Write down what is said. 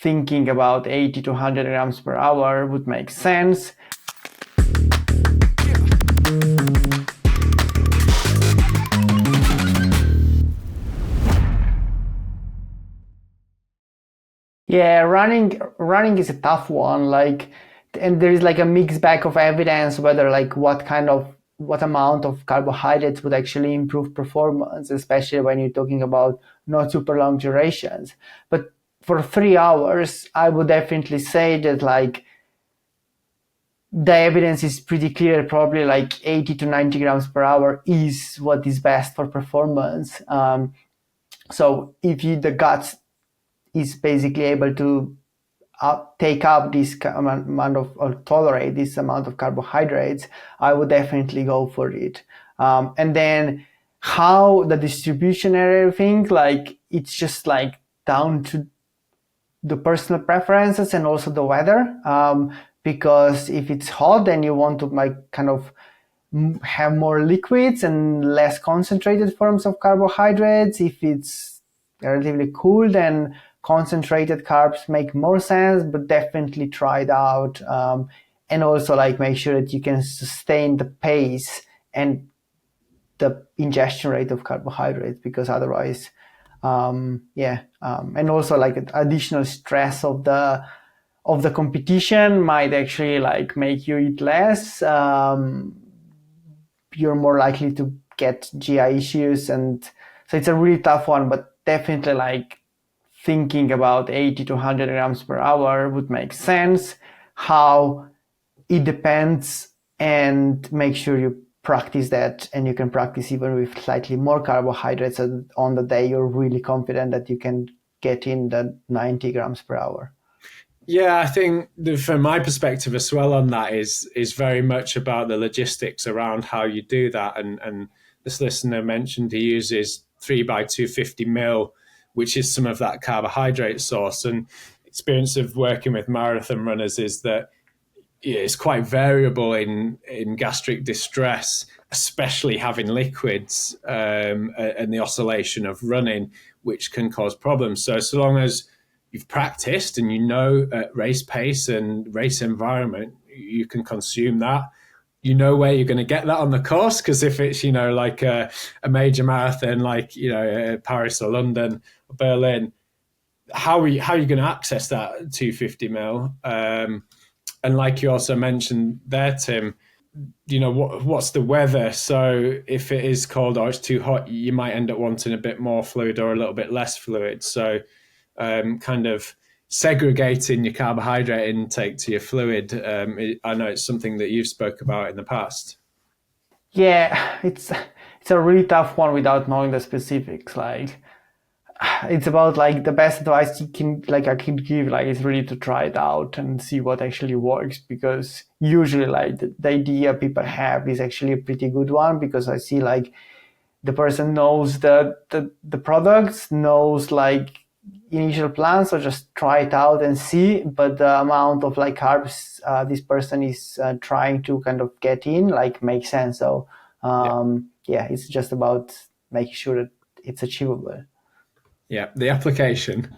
thinking about 80 to 100 grams per hour would make sense. Yeah, running is a tough one. And there is like a mixed bag of evidence whether like what amount of carbohydrates would actually improve performance, especially when you're talking about not super long durations. But for 3 hours, I would definitely say that like the evidence is pretty clear. Probably like 80 to 90 grams per hour is what is best for performance. So if the gut is basically able to take up this amount of, or tolerate this amount of carbohydrates, I would definitely go for it. And then how the distribution and everything, like it's just like down to the personal preferences and also the weather. Because if it's hot, then you want to like kind of have more liquids and less concentrated forms of carbohydrates. If it's relatively cool, then concentrated carbs make more sense, but definitely try it out. And also like make sure that you can sustain the pace and the ingestion rate of carbohydrates, because otherwise, and also like additional stress of the competition might actually like make you eat less. You're more likely to get GI issues, and so it's a really tough one. But definitely like thinking about 80 to 100 grams per hour would make sense. How it depends, and make sure you practice that, and you can practice even with slightly more carbohydrates, so on the day you're really confident that you can get in the 90 grams per hour. Yeah, I think from my perspective as well on that is very much about the logistics around how you do that. And this listener mentioned he uses 3 by 250 mil, which is some of that carbohydrate source. And experience of working with marathon runners is that it's quite variable in gastric distress, especially having liquids and the oscillation of running, which can cause problems. So long as you've practiced and you know at race pace and race environment, you can consume that. You know where you're going to get that on the course, because if it's, like a major marathon, like, Paris or London or Berlin, how are you going to access that 250 mil? And like you also mentioned there, Tim, what's the weather? So if it is cold or it's too hot, you might end up wanting a bit more fluid or a little bit less fluid. So kind of segregating your carbohydrate intake to your fluid. I know it's something that you've spoke about in the past. Yeah, it's a really tough one without knowing the specifics. Like it's about like the best advice I can give like is really to try it out and see what actually works, because usually like the idea people have is actually a pretty good one, because I see like the person knows the products, knows like initial plans, so just try it out and see. But the amount of like carbs this person is trying to kind of get in like makes sense. So it's just about making sure that it's achievable. Yeah, the application.